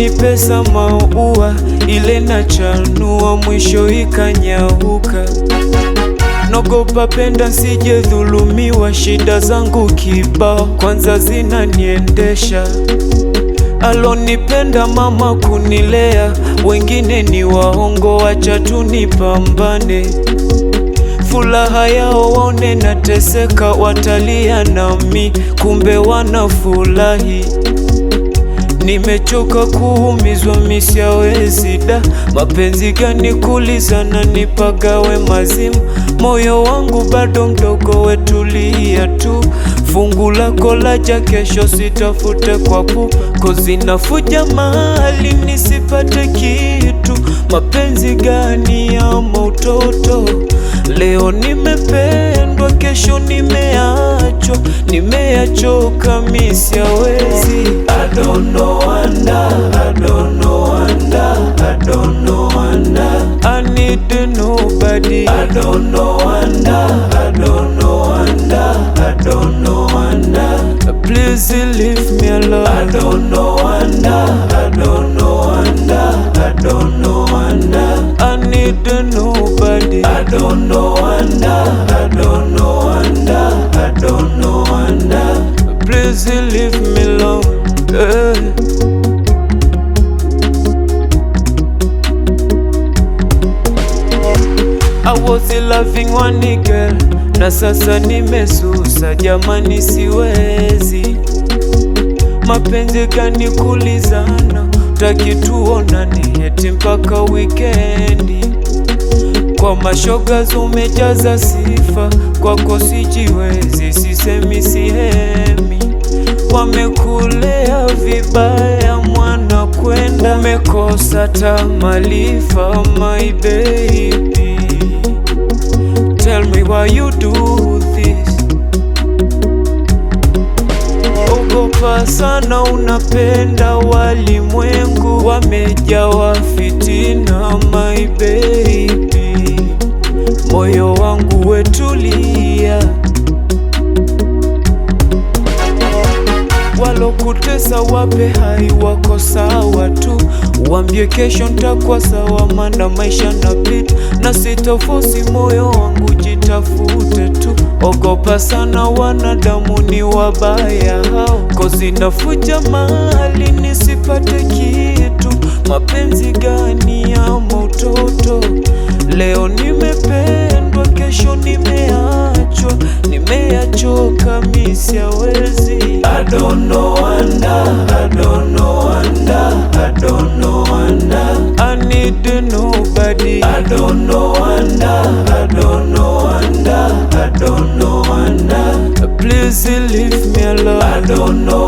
ni pesa maua, ile na chanua mwisho ikanyauka. Nogopa penda sije dhulumiwa, shida zangu kibao kwanza zinaniendesha. Alonipenda mama kunilea, wengine ni waongo, wacha tu nipambane. Furaha yao waone nateseka, watalia nami kumbe wanafurahi. Nimechoka kuumizwa misiawezi da, mapenzi gani kulizana nipagawe mazima. Moyo wangu bado mdogo, wetulia tu, fungu lako laja kesho, sitafute kwa pupa, kozi nafuja mahali nisipate kitu. Mapenzi gani ama utoto? Leo nimependwa, kesho nimeachwa, nimeachoka misiawezi. I don't know wonder, I don't know wonder, I don't know wonder. I need nobody. I don't know wonder, I don't know wonder, I don't know wonder. Please leave me alone. I don't know wonder, I don't know wonder, I don't know wonder. I need nobody. I don't know wonder, I don't know wonder, I don't know wonder. Please leave me alone. I was loving one girl, na sasa nimesusa, jamani siwezi. Mapenzi gani kulizana, taki tuonane eti mpaka wikendi. Kwa mashoga umejaza sifa, kwako sijiwezi, sisemi sihemi. Wamekulea vibaya mwana kwenda, umekosa tamalifa my baby. Tell me why you do this. Ogopa sana, unapenda walimwengu, wamejawa fitina my baby. Moyo wangu wetulia, walokutesa wape hai, wako sawa tu. Wambie kesho ntakuwa sawa, mana maisha napita, na sitofosi moyo wangu, jitafute tu. Ogopa sana, wanadamu ni wabaya hao, kozi nafuja mahali nisipate kitu. Mapenzi gani ama utoto? Leo nimependwa, kesho nimeachwa, nimeachoka misiawezi. I don't know wonder, I don't know wonder, I don't know wonder. I need nobody. I don't know wonder, I don't know wonder, I don't know wonder. Please leave me alone. I don't know